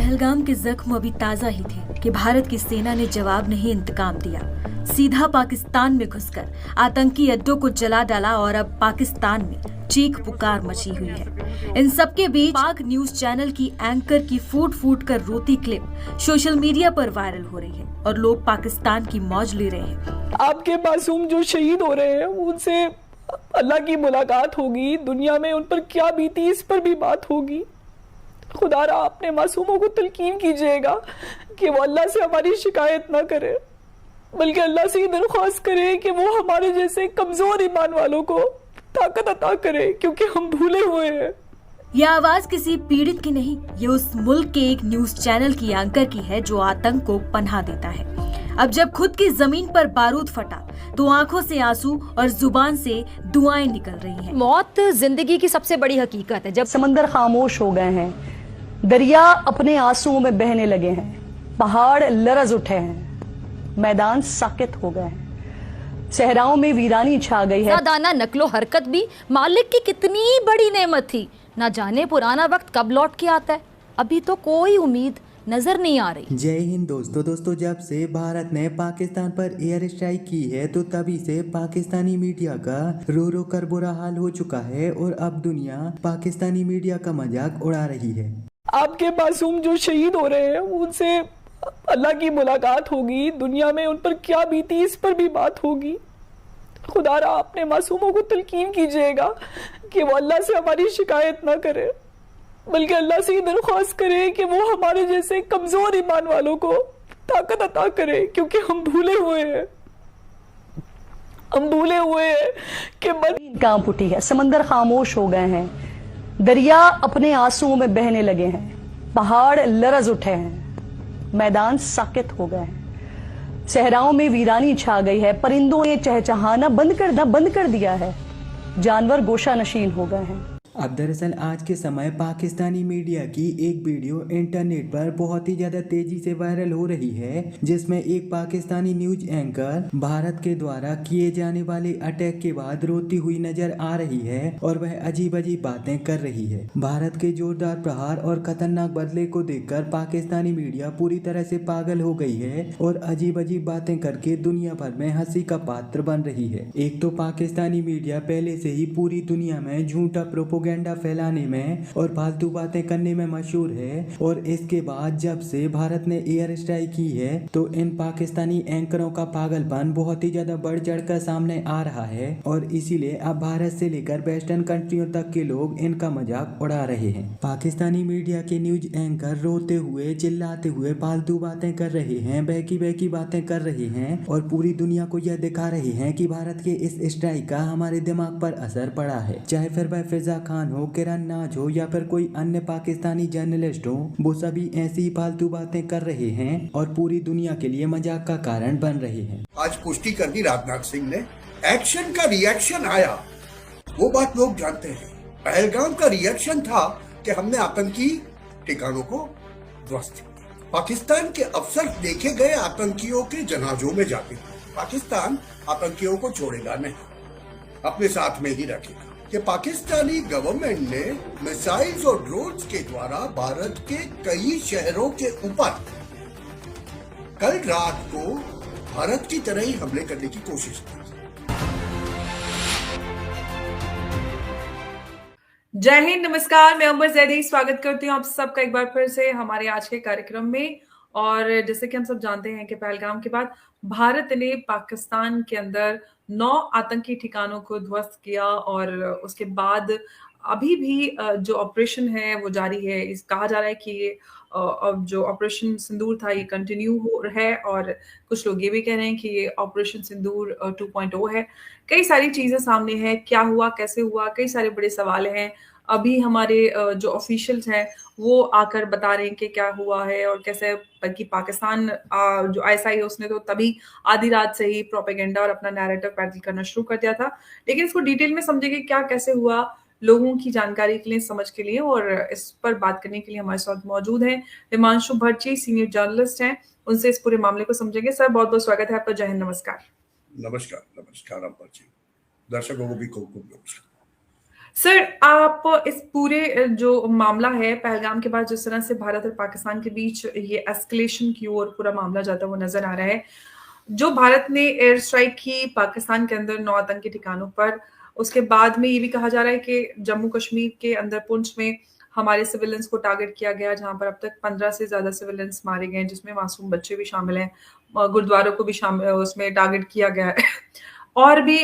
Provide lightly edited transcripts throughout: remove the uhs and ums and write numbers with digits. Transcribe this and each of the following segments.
पहलगाम के जख्म अभी ताजा ही थे कि भारत की सेना ने जवाब नहीं इंतकाम दिया। सीधा पाकिस्तान में घुसकर आतंकी अड्डों को जला डाला और अब पाकिस्तान में चीख पुकार मची हुई है। इन सबके बीच पाक न्यूज चैनल की एंकर की फूट फूट कर रोती क्लिप सोशल मीडिया पर वायरल हो रही है और लोग पाकिस्तान की मौज ले रहे हैं। आपके मासूम जो शहीद हो रहे हैं उनसे अल्लाह की मुलाकात होगी, दुनिया में उन पर क्या बीती इस पर भी बात होगी। खुदारा अपने मासूमों को तलकीन कीजिएगा कि वो अल्लाह से हमारी शिकायत ना करे, बल्कि अल्लाह से ये दरख्वास्त करे कि वो हमारे जैसे कमजोर ईमान वालों को ताकत अता करे, क्योंकि हम भूले हुए हैं। यह आवाज किसी पीड़ित की नहीं, ये उस मुल्क के एक न्यूज चैनल की एंकर की है जो आतंक को पनाह देता है। अब जब खुद की जमीन पर बारूद फटा तो आंखों से आंसू और जुबान से दुआएं निकल रही हैं। मौत जिंदगी की सबसे बड़ी हकीकत है। जब समंदर खामोश हो गए हैं, दरिया अपने आंसुओं में बहने लगे हैं, पहाड़ लरज उठे हैं, मैदान साकित हो गए हैं, सहराओं में वीरानी छा गई है। दाना नकलो हरकत भी मालिक की कितनी बड़ी नेमत थी, ना जाने पुराना वक्त कब लौट के आता है। अभी तो कोई उम्मीद नजर नहीं आ रही। जय हिंद दोस्तों, जब से भारत ने पाकिस्तान पर एयर स्ट्राइक की है तो तभी से पाकिस्तानी मीडिया का रो रो कर बुरा हाल हो चुका है और अब दुनिया पाकिस्तानी मीडिया का मजाक उड़ा रही है। आपके मासूम जो शहीद हो रहे हैं उनसे अल्लाह की मुलाकात होगी, दुनिया में उन पर क्या बीती इस पर भी बात होगी। खुदारा अपने मासूमों को तलकीन कीजिएगा कि वो अल्लाह से हमारी शिकायत ना करे, बल्कि अल्लाह से ये दरख्वास्त करे कि वो हमारे जैसे कमजोर ईमान वालों को ताकत अता करे, क्योंकि हम भूले हुए हैं कि कांप उठी है, समंदर खामोश हो गए हैं, दरिया अपने आंसुओं में बहने लगे हैं, पहाड़ लरज उठे हैं, मैदान साकित हो गए हैं, सहराओं में वीरानी छा गई है, परिंदों ने चहचहाना बंद कर दिया है, जानवर गोशा नशीन हो गए हैं। अब दरअसल आज के समय पाकिस्तानी मीडिया की एक वीडियो इंटरनेट पर बहुत ही ज्यादा तेजी से वायरल हो रही है, जिसमें एक पाकिस्तानी न्यूज एंकर भारत के द्वारा किए जाने वाले अटैक के बाद रोती हुई नजर आ रही है और वह अजीब अजीब बातें कर रही है। भारत के जोरदार प्रहार और खतरनाक बदले को देखकर पाकिस्तानी मीडिया पूरी तरह से पागल हो गई है और अजीब अजीब बातें करके दुनिया भर में हंसी का पात्र बन रही है। एक तो पाकिस्तानी मीडिया पहले से ही पूरी दुनिया में झूठा प्रोपोगेंडा फैलाने में और फालतू बातें करने में मशहूर है, और इसके बाद जब से भारत ने एयर स्ट्राइक की है तो इन पाकिस्तानी एंकरों का पागलपन बहुत ही ज्यादा बढ़ चढ़कर सामने आ रहा है और इसीलिए अब भारत से लेकर वेस्टर्न कंट्रियों तक के लोग इनका मजाक उड़ा रहे हैं। पाकिस्तानी मीडिया के न्यूज एंकर रोते हुए चिल्लाते हुए फालतू बातें कर रहे हैं, बहकी बातें कर रहे हैं और पूरी दुनिया को यह दिखा रहे हैं कि भारत के इस स्ट्राइक का हमारे दिमाग पर असर पड़ा है। चाहे फिर वह फिजा खान हो, किरण नाज हो या फिर कोई अन्य पाकिस्तानी जर्नलिस्ट हो, वो सभी ऐसी फालतू बातें कर रहे हैं और पूरी दुनिया के लिए मजाक का कारण बन रहे हैं। आज पुष्टि कर दी राजनाथ सिंह ने, एक्शन का रिएक्शन आया, वो बात लोग जानते हैं। पहलगाम का रिएक्शन था कि हमने आतंकी ठिकानों को ध्वस्त किया। पाकिस्तान के अफसर देखे गए आतंकियों के जनाजों में जाते हैं। पाकिस्तान आतंकियों को छोड़ेगा नहीं, अपने साथ में ही रखेगा। कि पाकिस्तानी गवर्नमेंट ने मिसाइल्स और ड्रोन्स के द्वारा भारत के कई शहरों के ऊपर कल रात को भारत की तरह ही हमले करने की कोशिश की। जय हिंद, नमस्कार, मैं अंबर जैदी स्वागत करती हूँ आप सबका एक बार फिर से हमारे आज के कार्यक्रम में। और जैसे कि हम सब जानते हैं कि पहलगाम के बाद भारत ने पाकिस्तान के अंदर 9 आतंकी ठिकानों को ध्वस्त किया और उसके बाद अभी भी जो ऑपरेशन है वो जारी है। इस कहा जा रहा है कि ये अब जो ऑपरेशन सिंदूर था ये कंटिन्यू हो रहा है और कुछ लोग ये भी कह रहे हैं कि ये ऑपरेशन सिंदूर 2.0 है। कई सारी चीजें सामने हैं, क्या हुआ, कैसे हुआ, कई सारे बड़े सवाल हैं। अभी हमारे जो ऑफिशियल्स हैं वो आकर बता रहे हैं कि क्या हुआ है और कैसे, बल्कि पाकिस्तान जो आईएसआई है उसने तो तभी आधी रात से ही प्रोपेगेंडा और अपना नैरेटिव पैदल करना शुरू कर दिया था। लेकिन इसको डिटेल में समझेंगे क्या कैसे हुआ, लोगों की जानकारी के लिए, समझ के लिए, और इस पर बात करने के लिए हमारे साथ मौजूद हैं हिमांशु भट्ट जी, सीनियर जर्नलिस्ट हैं। उनसे इस पूरे मामले को समझेंगे। सर, बहुत बहुत स्वागत है आपका। जय हिंद, नमस्कार। नमस्कार अंबर जी, दर्शकों को भी खूब खूब नमस्कार। सर, आप इस पूरे जो मामला है पहलगाम के बाद जिस तरह से भारत और पाकिस्तान के बीच ये एस्केलेशन की ओर पूरा मामला जाता हुआ नजर आ रहा है, जो भारत ने एयर स्ट्राइक की पाकिस्तान के अंदर 9 आतंकी ठिकानों पर, उसके बाद में ये भी कहा जा रहा है कि जम्मू कश्मीर के अंदर पुंछ में हमारे सिविलियंस को टारगेट किया गया, जहां पर अब तक 15 से ज्यादा सिविलियंस मारे गए हैं, जिसमें मासूम बच्चे भी शामिल हैं, गुरुद्वारों को भी शामिल उसमें टारगेट किया गया है। और भी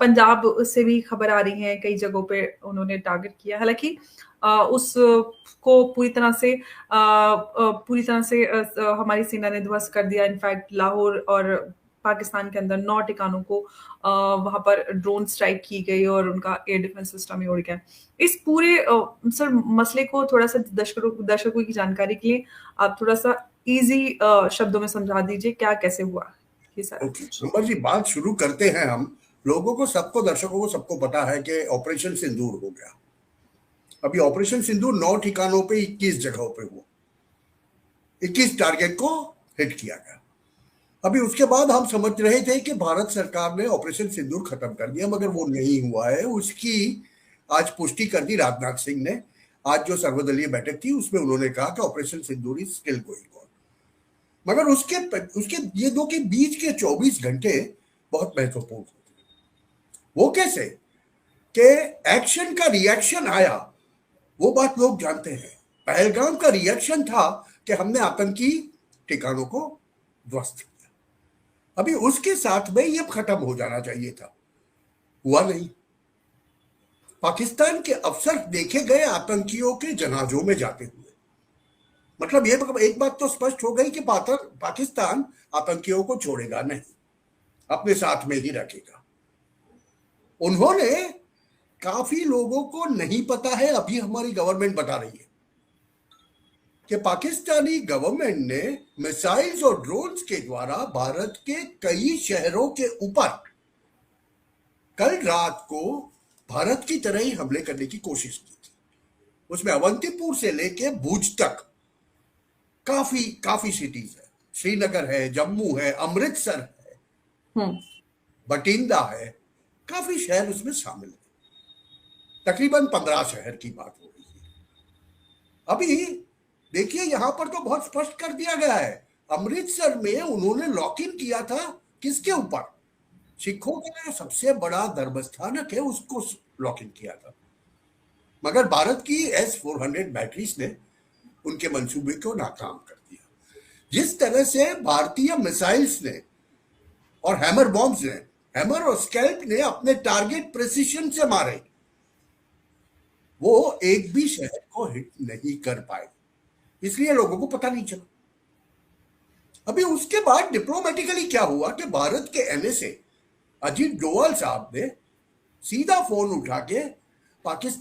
पंजाब से भी खबर आ रही है, कई जगहों पे उन्होंने टारगेट किया। हालांकि उसको पूरी तरह से हमारी सेना ने ध्वस्त कर दिया। इनफैक्ट लाहौर और पाकिस्तान के अंदर 9 ठिकानों को वहां पर ड्रोन स्ट्राइक की गई और उनका एयर डिफेंस सिस्टम ही उड़ गया। इस पूरे सर मसले को थोड़ा सा दर्शकों की जानकारी के लिए आप थोड़ा सा इजी शब्दों में समझा दीजिए, क्या कैसे हुआ ये सारा कुछ। अंबर जी, बात शुरू करते हैं हम। लोगों को, सबको, दर्शकों को सबको पता है कि ऑपरेशन सिंदूर हो गया। अभी ऑपरेशन सिंदूर 9 ठिकानों पे 21 जगहों पे हुआ, 21 टारगेट को हिट किया गया। अभी उसके बाद हम समझ रहे थे कि भारत सरकार ने ऑपरेशन सिंदूर खत्म कर दिया, मगर वो नहीं हुआ है। उसकी आज पुष्टि कर दी राजनाथ सिंह ने। आज जो सर्वदलीय बैठक थी उसमें उन्होंने कहा कि operation Sindoor is still going on. मगर उसके ये दो के बीच के 24 घंटे बहुत महत्वपूर्ण होते हैं। वो कैसे कि एक्शन का रिएक्शन आया, वो बात लोग जानते हैं। पहलगाम का रिएक्शन था कि हमने आतंकी ठिकानों को ध्वस्त किया। अभी उसके साथ में ये खत्म हो जाना चाहिए था, हुआ नहीं। पाकिस्तान के अफसर देखे गए आतंकियों के जनाजों में जाते हुए। मतलब ये एक बात तो स्पष्ट हो गई कि पाकिस्तान आतंकियों को छोड़ेगा नहीं, अपने साथ में ही रखेगा। उन्होंने, काफी लोगों को नहीं पता है, अभी हमारी गवर्नमेंट बता रही है कि पाकिस्तानी गवर्नमेंट ने मिसाइल्स और ड्रोन्स के द्वारा भारत के कई शहरों के ऊपर कल रात को भारत की तरह ही हमले करने की कोशिश की थी। उसमें अवंतीपुर से लेके भुज तक काफी सिटीज है, श्रीनगर है, जम्मू है, अमृतसर है, बटिंडा है, काफी शहर उसमें शामिल है। तकरीबन 15 शहर की बात हो रही है। अभी देखिए, यहां पर तो बहुत स्पष्ट कर दिया गया है। अमृतसर में उन्होंने लॉक इन किया था, किसके ऊपर? सिखों का सबसे बड़ा धर्मस्थानक है, उसको लॉक इन किया था। मगर भारत की S-400 बैटरीज ने उनके मंसूबे को नाकाम कर दिया। जिस तरह से भारतीय मिसाइल्स ने और हैमर बॉम्ब्स ने, हैमर और स्कैल्प ने अपने टारगेट प्रिसिशन से मारे, वो एक भी शहर को हिट नहीं कर पाए, इसलिए लोगों को पता नहीं चला। अभी उसके बाद डिप्लोमेटिकली क्या हुआ कि भारत के NSA अजीत डोवाल साहब ने सीधा फोन उठा के पाकिस्तान